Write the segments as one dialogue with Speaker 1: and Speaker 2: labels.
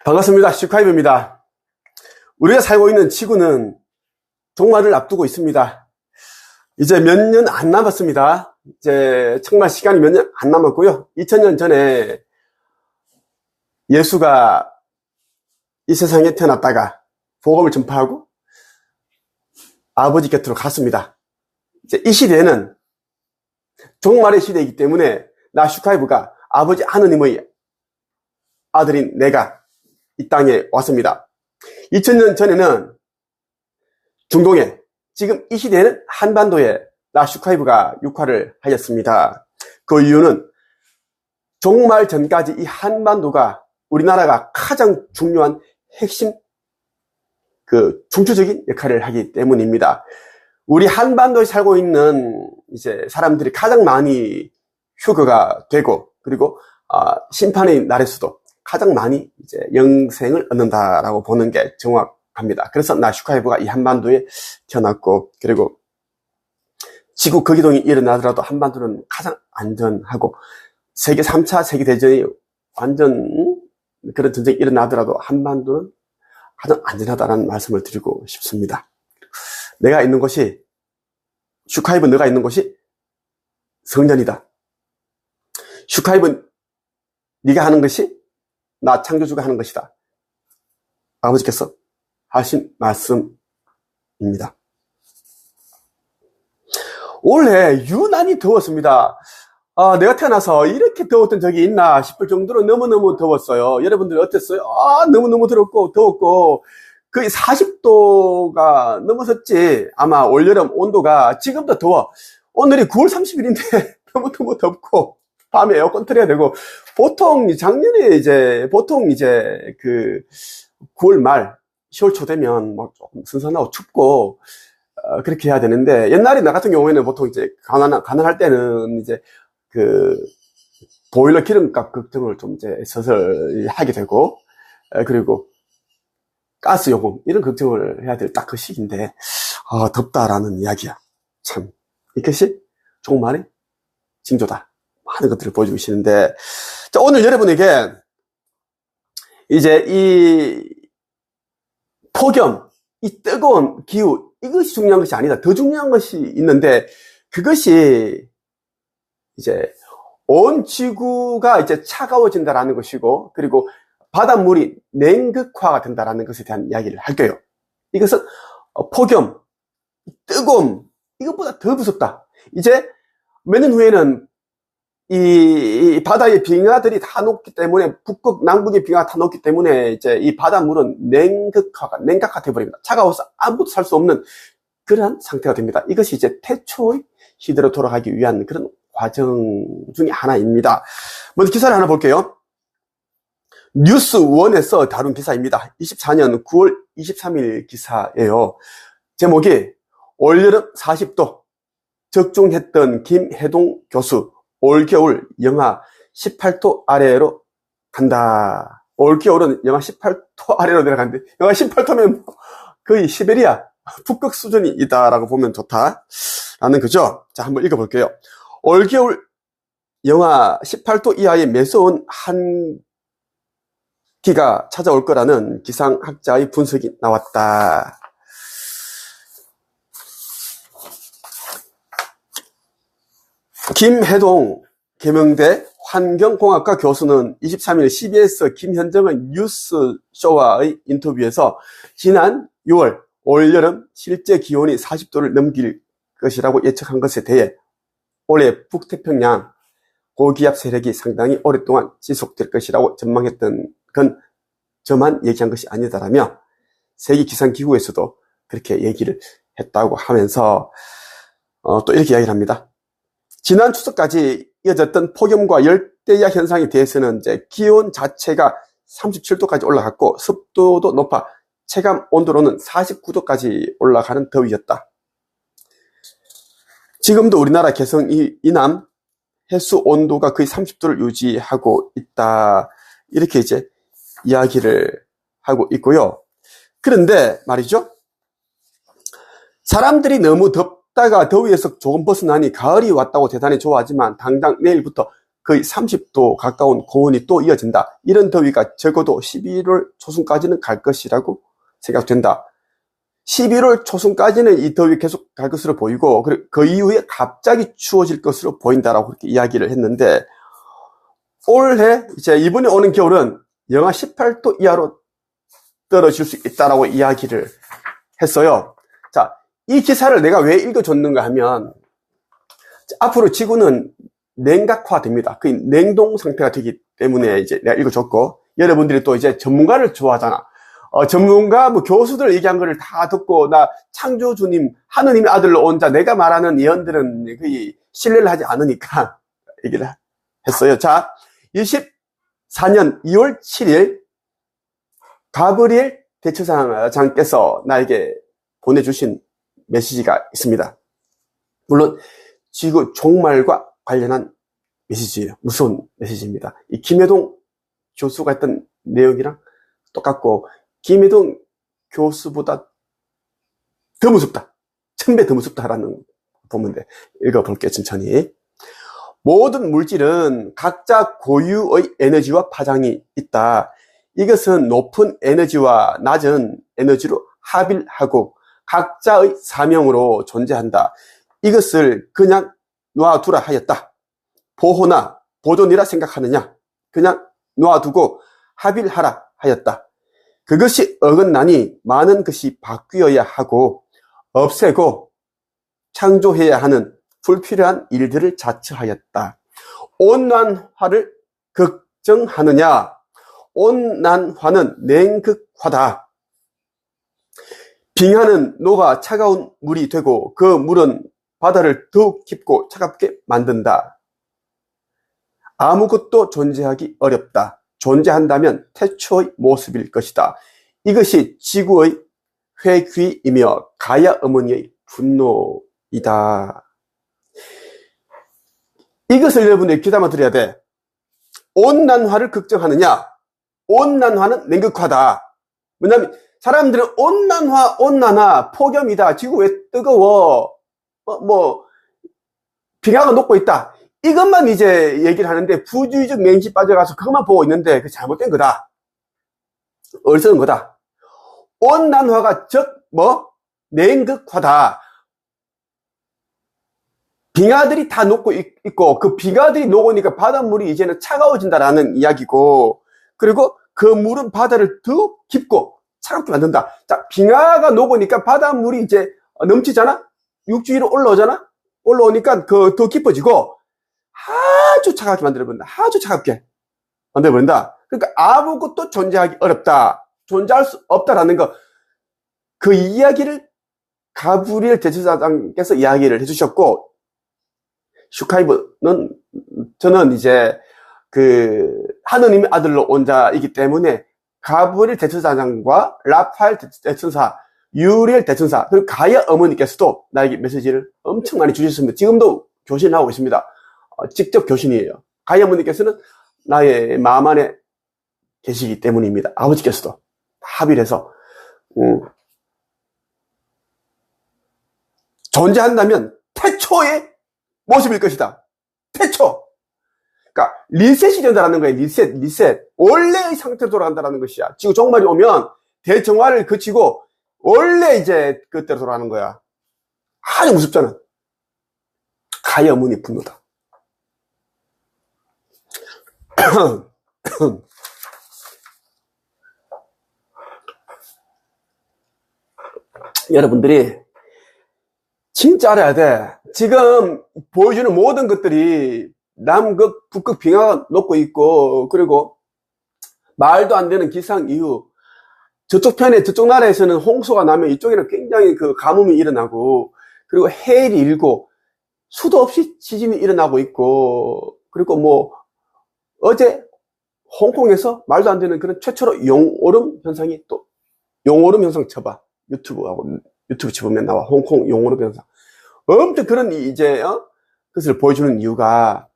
Speaker 1: 반갑습니다. 슈카이브입니다. 우리가 살고 있는 지구는 종말을 앞두고 있습니다. 이제 몇 년 안 남았습니다. 이제 정말 시간이 몇 년 안 남았고요. 2000년 전에 예수가 이 세상에 태어났다가 복음을 전파하고 아버지 곁으로 갔습니다. 이제 이 시대에는 종말의 시대이기 때문에 나 슈카이브가 아버지 하느님의 아들인 내가 이 땅에 왔습니다. 2000년 전에는 중동에, 지금 이 시대에는 한반도에 나 슈카이브가 육화를 하였습니다. 그 이유는 종말 전까지 이 한반도가 우리나라가 가장 중요한 핵심 중추적인 역할을 하기 때문입니다. 우리 한반도에 살고 있는 이제 사람들이 가장 많이 휴거가 되고, 그리고 심판의 날에서도 가장 많이 이제 영생을 얻는다라고 보는 게 정확합니다. 그래서 나 슈카이브가 이 한반도에 태어났고, 그리고 지구 거기동이 일어나더라도 한반도는 가장 안전하고, 세계 3차 세계대전이 완전 그런 전쟁이 일어나더라도 한반도는 가장 안전하다는 말씀을 드리고 싶습니다. 내가 있는 곳이, 슈카이브 너가 있는 곳이 성전이다. 슈카이브 네가 하는 것이 나 창조주가 하는 것이다. 아버지께서 하신 말씀입니다. 올해 유난히 더웠습니다. 내가 태어나서 이렇게 더웠던 적이 있나 싶을 정도로 너무너무 더웠어요. 여러분들 어땠어요? 너무너무 더웠고 거의 40도가 넘어섰지. 아마 올여름 온도가 지금도 더워. 오늘이 9월 30일인데 너무너무 덥고 밤에 에어컨 틀어야 되고, 보통 작년에 이제 9월 말 10월 초 되면 뭐 조금 선선하고 춥고 그렇게 해야 되는데, 옛날에 나 같은 경우에는 보통 이제 가난할 때는 이제 보일러 기름값 걱정을 좀 이제 서서히 하게 되고, 그리고 가스 요금 이런 걱정을 해야 될 딱 그 시기인데 덥다라는 이야기야. 참 이것이 종말의 징조다. 많은 것들을 보여주고 계시는데, 자, 오늘 여러분에게 이제 이 폭염, 이 뜨거운 기후, 이것이 중요한 것이 아니다. 더 중요한 것이 있는데, 그것이 이제 온 지구가 이제 차가워진다라는 것이고, 그리고 바닷물이 냉극화가 된다라는 것에 대한 이야기를 할 거예요. 이것은 폭염, 뜨거움, 이것보다 더 무섭다. 이제 몇 년 후에는 이 바다의 빙하들이 다 녹기 때문에, 북극, 남극의 빙하가 다 녹기 때문에 이제 이 바닷물은 냉각화 되어버립니다. 차가워서 아무것도 살 수 없는 그러한 상태가 됩니다. 이것이 이제 태초의 시대로 돌아가기 위한 그런 과정 중에 하나입니다. 먼저 기사를 하나 볼게요. 뉴스1에서 다룬 기사입니다. 24년 9월 23일 기사예요. 제목이 올여름 40도 적중했던 김혜동 교수 올겨울 영하 18도 아래로 간다. 올겨울은 영하 18도 아래로 내려가는데, 영하 18도면 거의 시베리아, 북극 수준이다라고 보면 좋다라는 거죠. 자, 한번 읽어볼게요. 올겨울 영하 18도 이하의 매서운 한기가 찾아올 거라는 기상학자의 분석이 나왔다. 김혜동 계명대 환경공학과 교수는 23일 CBS 김현정의 뉴스쇼와의 인터뷰에서 지난 6월 올여름 실제 기온이 40도를 넘길 것이라고 예측한 것에 대해 올해 북태평양 고기압 세력이 상당히 오랫동안 지속될 것이라고 전망했던 건 저만 얘기한 것이 아니다라며 세계기상기구에서도 그렇게 얘기를 했다고 하면서 또 이렇게 이야기를 합니다. 지난 추석까지 이어졌던 폭염과 열대야 현상에 대해서는 이제 기온 자체가 37도까지 올라갔고 습도도 높아 체감 온도로는 49도까지 올라가는 더위였다. 지금도 우리나라 개성 이남 해수 온도가 거의 30도를 유지하고 있다. 이렇게 이제 이야기를 하고 있고요. 그런데 말이죠. 사람들이 너무 덥다가 더위에서 조금 벗어나니 가을이 왔다고 대단히 좋아하지만 당장 내일부터 거의 30도 가까운 고온이 또 이어진다. 이런 더위가 적어도 11월 초순까지는 갈 것이라고 생각된다. 11월 초순까지는 이 더위 계속 갈 것으로 보이고, 그 이후에 갑자기 추워질 것으로 보인다라고 그렇게 이야기를 했는데, 올해, 이제 이번에 오는 겨울은 영하 18도 이하로 떨어질 수 있다라고 이야기를 했어요. 자, 이 기사를 내가 왜 읽어줬는가 하면, 앞으로 지구는 냉각화됩니다. 그 냉동 상태가 되기 때문에 이제 내가 읽어줬고, 여러분들이 또 이제 전문가를 좋아하잖아. 전문가, 뭐, 교수들 얘기한 거를 다 듣고, 나 창조주님, 하느님의 아들로 온 자, 내가 말하는 예언들은 거의 신뢰를 하지 않으니까 얘기를 했어요. 자, 24년 2월 7일, 가브리엘 대처장께서 나에게 보내주신 메시지가 있습니다. 물론, 지구 종말과 관련한 메시지예요. 무서운 메시지입니다. 이 김혜동 교수가 했던 내용이랑 똑같고, 김혜동 교수보다 더 무섭다. 1000배 더 무섭다라는 본문인데 읽어볼게요. 천천히. 모든 물질은 각자 고유의 에너지와 파장이 있다. 이것은 높은 에너지와 낮은 에너지로 합일하고 각자의 사명으로 존재한다. 이것을 그냥 놔두라 하였다. 보호나 보존이라 생각하느냐? 그냥 놔두고 합일하라 하였다. 그것이 어긋나니 많은 것이 바뀌어야 하고 없애고 창조해야 하는 불필요한 일들을 자처하였다. 온난화를 걱정하느냐? 온난화는 냉극화다. 빙하는 녹아 차가운 물이 되고 그 물은 바다를 더욱 깊고 차갑게 만든다. 아무것도 존재하기 어렵다. 존재한다면 태초의 모습일 것이다. 이것이 지구의 회귀이며 가야 어머니의 분노이다. 이것을 여러분들이 귀담아 들어야 돼. 온난화를 걱정하느냐? 온난화는 냉극화다. 왜냐하면 사람들은 온난화, 폭염이다. 지구 왜 뜨거워? 빙하가 녹고 있다. 이것만 이제 얘기를 하는데 부주의적 맹시 빠져가서 그것만 보고 있는데 그게 잘못된 거다. 어리석은 거다. 온난화가 냉극화다. 빙하들이 다 녹고 있고 그 빙하들이 녹으니까 바닷물이 이제는 차가워진다라는 이야기고, 그리고 그 물은 바다를 더 깊고 차갑게 만든다. 자, 빙하가 녹으니까 바닷물이 이제 넘치잖아? 육지 위로 올라오잖아? 올라오니까 더 깊어지고 아주 차갑게 만들어버린다. 아주 차갑게 만들어버린다. 그러니까 아무것도 존재하기 어렵다. 존재할 수 없다라는 거. 그 이야기를 가브리엘 대제사장께서 이야기를 해주셨고, 슈카이브는 저는 이제 하느님의 아들로 온 자이기 때문에 가브리엘 대제사장과 라파엘 대천사, 유리엘 대천사, 그리고 가야 어머니께서도 나에게 메시지를 엄청 많이 주셨습니다. 지금도 교신을 하고 있습니다. 직접 교신이에요. 가야 어머니께서는 나의 마음 안에 계시기 때문입니다. 아버지께서도 합의를 해서 존재한다면 태초의 모습일 것이다. 태초. 그러니까 리셋이 된다는 거예요. 리셋. 원래의 상태로 돌아간다는 것이야. 지구 종말이 오면 대정화를 거치고 원래 이제 그때로 돌아가는 거야. 아주 무섭잖아. 가야 어머니 분노다. 여러분들이 진짜 알아야 돼. 지금 보여주는 모든 것들이 남극, 북극 빙하가 녹고 있고, 그리고 말도 안 되는 기상 이후, 저쪽 나라에서는 홍수가 나면 이쪽에는 굉장히 그 가뭄이 일어나고, 그리고 해일이 일고, 수도 없이 지진이 일어나고 있고, 그리고 어제 홍콩에서 말도 안 되는 그런 최초로 용오름 현상이 용오름 현상 쳐봐. 유튜브 쳐보면 나와. 홍콩 용오름 현상. 엄청 그런 그것을 보여주는 이유가,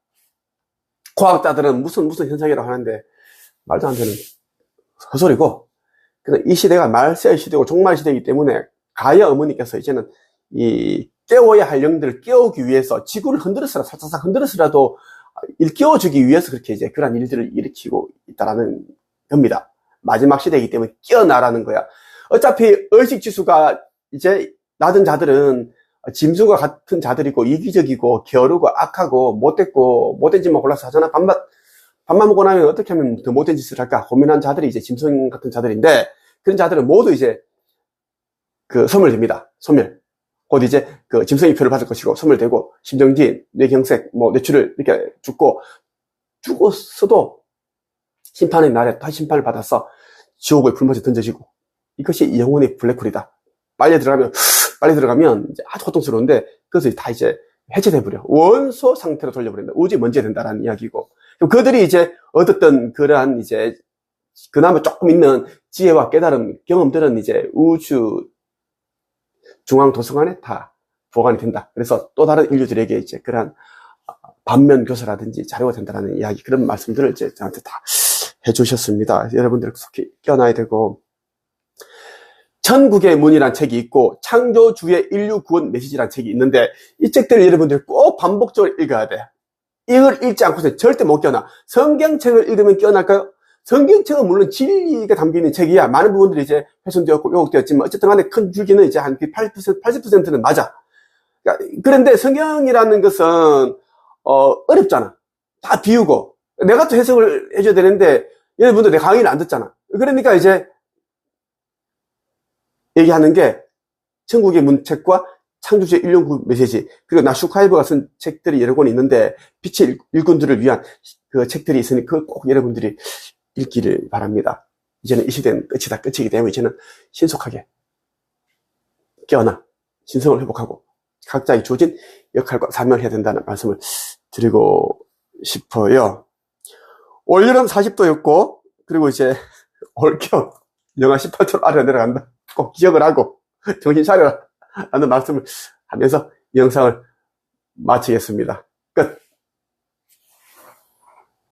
Speaker 1: 과학자들은 무슨 현상이라고 하는데 말도 안 되는 헛소리고, 그래서 이 시대가 말세의 시대고 종말 시대이기 때문에 가야 어머니께서 이제는 이 깨워야 할 영들을 깨우기 위해서 지구를 살짝 흔들어서라도 일깨워주기 위해서 그렇게 이제 그런 일들을 일으키고 있다라는 겁니다. 마지막 시대이기 때문에 깨어나라는 거야. 어차피 의식지수가 이제 낮은 자들은 짐승과 같은 자들이고 이기적이고 게으르고 악하고 못된 짓만 골라서 하잖아. 밥만 먹고 나면 어떻게 하면 더 못된 짓을 할까 고민한 자들이 이제 짐승 같은 자들인데, 그런 자들은 모두 이제 그 소멸됩니다. 소멸. 곧 이제 그 짐승의 표를 받을 것이고 소멸되고 심정지, 뇌경색, 뇌출을 이렇게 죽었어도 심판의 날에 다시 심판을 받아서 지옥의 불못에 던져지고, 이것이 영혼의 블랙홀이다. 빨리 들어가면 이제 아주 고통스러운데 그것이 다 이제 해체돼 버려. 원소 상태로 돌려버린다. 우주의 먼지가 된다라는 이야기고, 그들이 이제 얻었던 그러한 이제 그나마 조금 있는 지혜와 깨달음, 경험들은 이제 우주 중앙 도서관에 다 보관이 된다. 그래서 또 다른 인류들에게 이제 그러한 반면 교사라든지 자료가 된다라는 이야기, 그런 말씀들을 이제 저한테 다 해주셨습니다. 여러분들 속히 깨어나야 되고, 천국의 문이란 책이 있고 창조주의 인류 구원 메시지란 책이 있는데, 이 책들을 여러분들 꼭 반복적으로 읽어야 돼. 이걸 읽지 않고서 절대 못 깨어나. 성경책을 읽으면 깨어날까요? 성경책은 물론 진리가 담겨있는 책이야. 많은 부분들이 이제 훼손되었고 왜곡되었지만 어쨌든 간에 큰 줄기는 이제 한 80%, 80%는 맞아. 그런데 성경이라는 것은 어렵잖아. 다 비우고 내가 또 해석을 해줘야 되는데 여러분들 내 강의를 안 듣잖아. 그러니까 이제 얘기하는 게 천국의 문책과 창조주의 인류 메시지, 그리고 나슈카이버가 쓴 책들이 여러 권 있는데 빛의 일꾼들을 위한 그 책들이 있으니 그걸 꼭 여러분들이 읽기를 바랍니다. 이제는 이 시대는 끝이기 때문에 이제는 신속하게 깨어나 신성을 회복하고 각자의 주어진 역할과 사명을 해야 된다는 말씀을 드리고 싶어요. 올여름 40도였고, 그리고 이제 올겨울 영하 18도 아래로 내려간다. 꼭 기억을 하고 정신 차려라 하는 말씀을 하면서 이 영상을 마치겠습니다.